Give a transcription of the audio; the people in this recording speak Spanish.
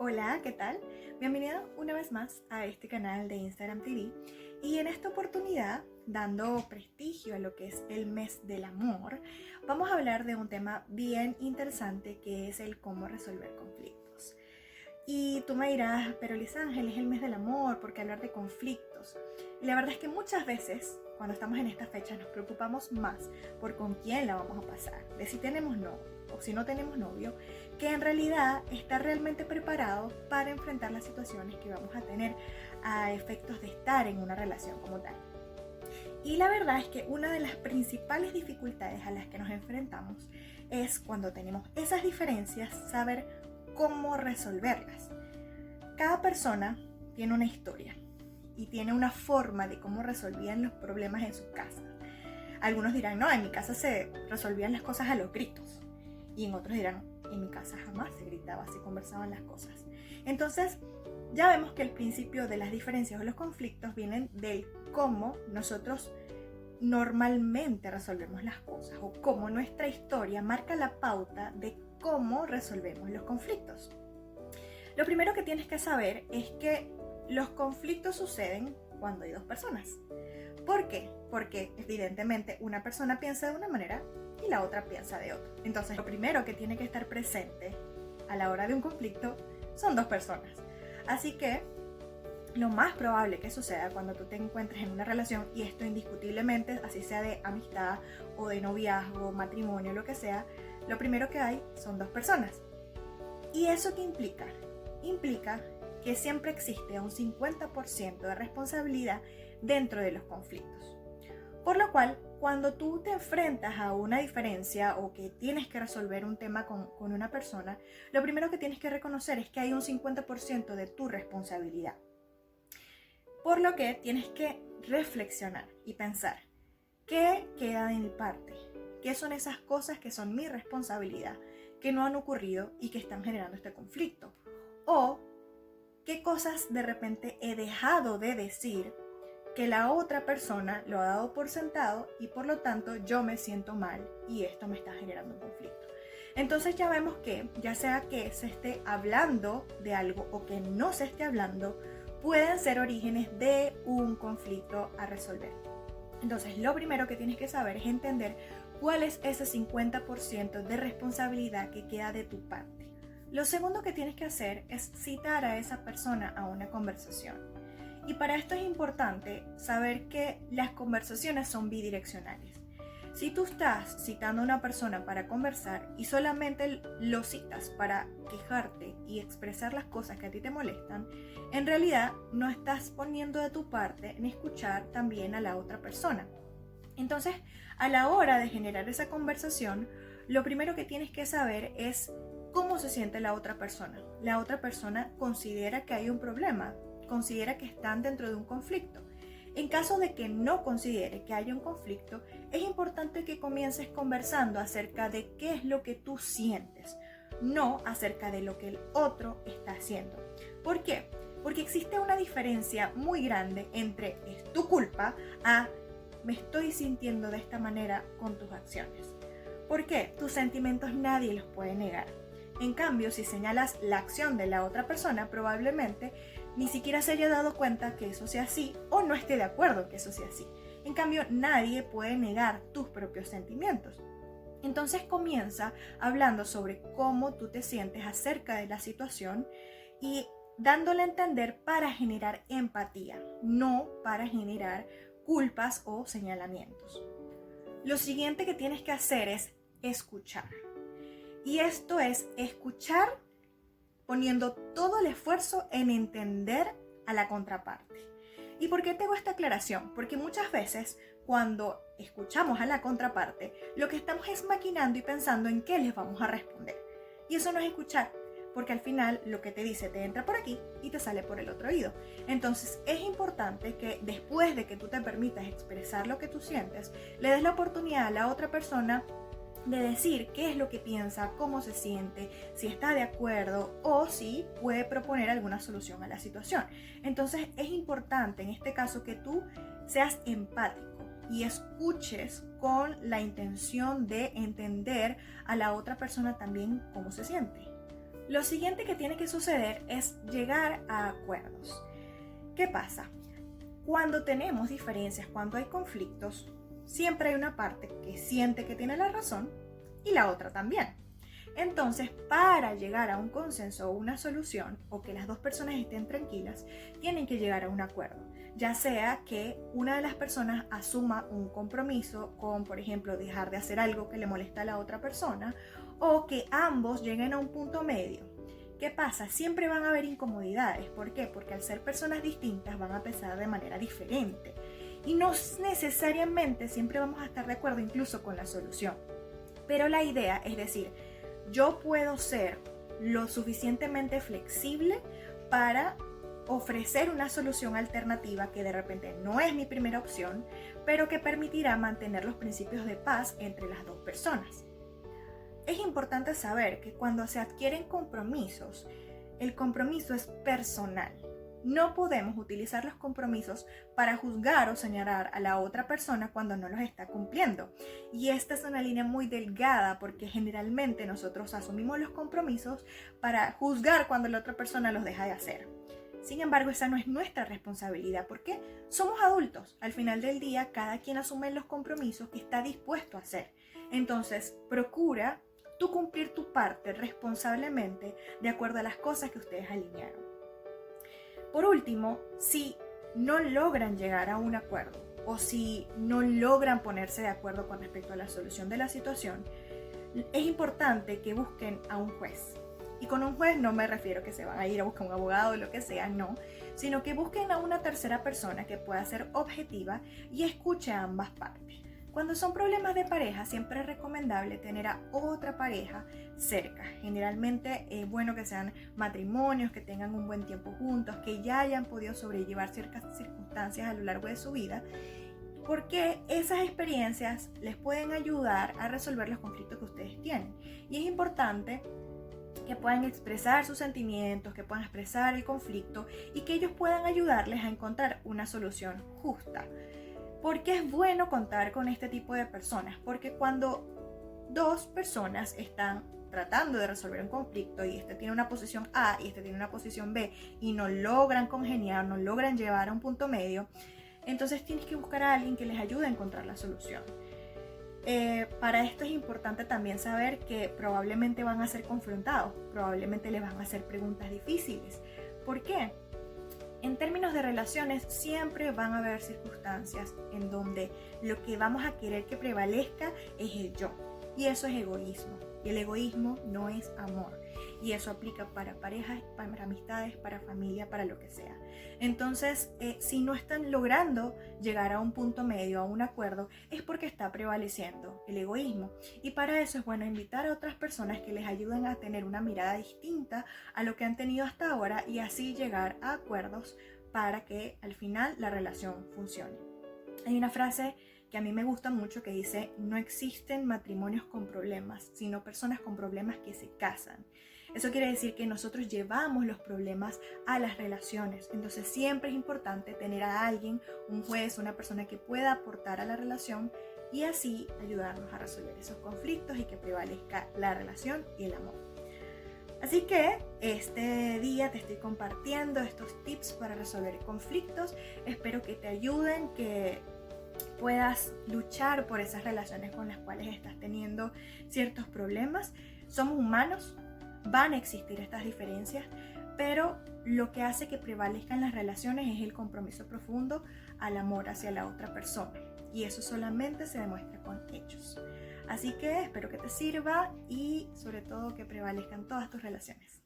Hola, ¿qué tal? Bienvenido una vez más a este canal de Instagram TV y en esta oportunidad, dando prestigio a lo que es el mes del amor, vamos a hablar de un tema bien interesante que es el cómo resolver conflictos. Y tú me dirás, pero Lisángel, es el mes del amor, ¿por qué hablar de conflictos? Y la verdad es que muchas veces, cuando estamos en estas fechas, nos preocupamos más por con quién la vamos a pasar, de si tenemos novio o si no tenemos novio, que en realidad estar realmente preparado para enfrentar las situaciones que vamos a tener a efectos de estar en una relación como tal. Y la verdad es que una de las principales dificultades a las que nos enfrentamos es cuando tenemos esas diferencias, saber cómo resolverlas. Cada persona tiene una historia y tiene una forma de cómo resolvían los problemas en su casa. Algunos dirán, no, en mi casa se resolvían las cosas a los gritos. Y en otros dirán, en mi casa jamás se gritaba, se conversaban las cosas. Entonces, ya vemos que el principio de las diferencias o los conflictos vienen del cómo nosotros normalmente resolvemos las cosas o cómo nuestra historia marca la pauta de cómo resolvemos los conflictos. Lo primero que tienes que saber es que los conflictos suceden cuando hay dos personas. ¿Por qué? Porque evidentemente una persona piensa de una manera y la otra piensa de otra. Entonces, lo primero que tiene que estar presente a la hora de un conflicto son dos personas. Así que lo más probable que suceda cuando tú te encuentres en una relación, y esto indiscutiblemente, así sea de amistad o de noviazgo, matrimonio, lo que sea, lo primero que hay son dos personas. ¿Y eso qué implica? Implica que siempre existe un 50% de responsabilidad dentro de los conflictos. Por lo cual, cuando tú te enfrentas a una diferencia o que tienes que resolver un tema con una persona, lo primero que tienes que reconocer es que hay un 50% de tu responsabilidad. Por lo que tienes que reflexionar y pensar, ¿qué queda de mi parte? ¿Qué son esas cosas que son mi responsabilidad, que no han ocurrido y que están generando este conflicto? O, ¿qué cosas de repente he dejado de decir que la otra persona lo ha dado por sentado y por lo tanto yo me siento mal y esto me está generando un conflicto? Entonces ya vemos que, ya sea que se esté hablando de algo o que no se esté hablando, pueden ser orígenes de un conflicto a resolver. Entonces lo primero que tienes que saber es entender cuál es ese 50% de responsabilidad que queda de tu parte. Lo segundo que tienes que hacer es citar a esa persona a una conversación. Y para esto es importante saber que las conversaciones son bidireccionales. Si tú estás citando a una persona para conversar y solamente lo citas para quejarte y expresar las cosas que a ti te molestan, en realidad no estás poniendo de tu parte en escuchar también a la otra persona. Entonces, a la hora de generar esa conversación, lo primero que tienes que saber es cómo se siente la otra persona. La otra persona considera que hay un problema, considera que están dentro de un conflicto. En caso de que no considere que haya un conflicto, es importante que comiences conversando acerca de qué es lo que tú sientes, no acerca de lo que el otro está haciendo. ¿Por qué? Porque existe una diferencia muy grande entre es tu culpa a me estoy sintiendo de esta manera con tus acciones. ¿Por qué? Tus sentimientos nadie los puede negar. En cambio, si señalas la acción de la otra persona, probablemente ni siquiera se haya dado cuenta que eso sea así o no esté de acuerdo que eso sea así. En cambio, nadie puede negar tus propios sentimientos. Entonces comienza hablando sobre cómo tú te sientes acerca de la situación y dándole a entender para generar empatía, no para generar culpas o señalamientos. Lo siguiente que tienes que hacer es escuchar. Y esto es escuchar poniendo todo el esfuerzo en entender a la contraparte. ¿Y por qué tengo esta aclaración? Porque muchas veces cuando escuchamos a la contraparte, lo que estamos es maquinando y pensando en qué les vamos a responder. Y eso no es escuchar, porque al final lo que te dice te entra por aquí y te sale por el otro oído. Entonces es importante que después de que tú te permitas expresar lo que tú sientes, le des la oportunidad a la otra persona de decir qué es lo que piensa, cómo se siente, si está de acuerdo o si puede proponer alguna solución a la situación. Entonces es importante en este caso que tú seas empático y escuches con la intención de entender a la otra persona también cómo se siente. Lo siguiente que tiene que suceder es llegar a acuerdos. ¿Qué pasa? Cuando tenemos diferencias, cuando hay conflictos, siempre hay una parte que siente que tiene la razón y la otra también. Entonces, para llegar a un consenso o una solución, o que las dos personas estén tranquilas, tienen que llegar a un acuerdo. Ya sea que una de las personas asuma un compromiso con, por ejemplo, dejar de hacer algo que le molesta a la otra persona, o que ambos lleguen a un punto medio. ¿Qué pasa? Siempre van a haber incomodidades. ¿Por qué? Porque al ser personas distintas van a pensar de manera diferente. Y no necesariamente siempre vamos a estar de acuerdo incluso con la solución. Pero la idea es decir, yo puedo ser lo suficientemente flexible para ofrecer una solución alternativa que de repente no es mi primera opción, pero que permitirá mantener los principios de paz entre las dos personas. Es importante saber que cuando se adquieren compromisos, el compromiso es personal. No podemos utilizar los compromisos para juzgar o señalar a la otra persona cuando no los está cumpliendo. Y esta es una línea muy delgada porque generalmente nosotros asumimos los compromisos para juzgar cuando la otra persona los deja de hacer. Sin embargo, esa no es nuestra responsabilidad porque somos adultos. Al final del día, cada quien asume los compromisos que está dispuesto a hacer. Entonces, procura tú cumplir tu parte responsablemente de acuerdo a las cosas que ustedes alinearon. Por último, si no logran llegar a un acuerdo o si no logran ponerse de acuerdo con respecto a la solución de la situación, es importante que busquen a un juez. Y con un juez no me refiero que se van a ir a buscar un abogado o lo que sea, no, sino que busquen a una tercera persona que pueda ser objetiva y escuche a ambas partes. Cuando son problemas de pareja, siempre es recomendable tener a otra pareja cerca. Generalmente es bueno que sean matrimonios, que tengan un buen tiempo juntos, que ya hayan podido sobrellevar ciertas circunstancias a lo largo de su vida, porque esas experiencias les pueden ayudar a resolver los conflictos que ustedes tienen. Y es importante que puedan expresar sus sentimientos, que puedan expresar el conflicto y que ellos puedan ayudarles a encontrar una solución justa. ¿Por qué es bueno contar con este tipo de personas? Porque cuando dos personas están tratando de resolver un conflicto y este tiene una posición A y este tiene una posición B y no logran congeniar, no logran llevar a un punto medio, entonces tienes que buscar a alguien que les ayude a encontrar la solución. Para esto es importante también saber que probablemente van a ser confrontados, probablemente les van a hacer preguntas difíciles. ¿Por qué? En términos de relaciones siempre van a haber circunstancias en donde lo que vamos a querer que prevalezca es el yo. Y eso es egoísmo. Y el egoísmo no es amor. Y eso aplica para parejas, para amistades, para familia, para lo que sea. Entonces, si no están logrando llegar a un punto medio, a un acuerdo, es porque está prevaleciendo el egoísmo. Y para eso es bueno invitar a otras personas que les ayuden a tener una mirada distinta a lo que han tenido hasta ahora y así llegar a acuerdos para que al final la relación funcione. Hay una frase que a mí me gusta mucho que dice: no existen matrimonios con problemas, sino personas con problemas que se casan. Eso quiere decir que nosotros llevamos los problemas a las relaciones. Entonces siempre es importante tener a alguien, un juez, una persona que pueda aportar a la relación y así ayudarnos a resolver esos conflictos y que prevalezca la relación y el amor. Así que este día te estoy compartiendo estos tips para resolver conflictos. Espero que te ayuden, que puedas luchar por esas relaciones con las cuales estás teniendo ciertos problemas. Somos humanos, van a existir estas diferencias, pero lo que hace que prevalezcan las relaciones es el compromiso profundo al amor hacia la otra persona. Y eso solamente se demuestra con hechos. Así que espero que te sirva y sobre todo que prevalezcan todas tus relaciones.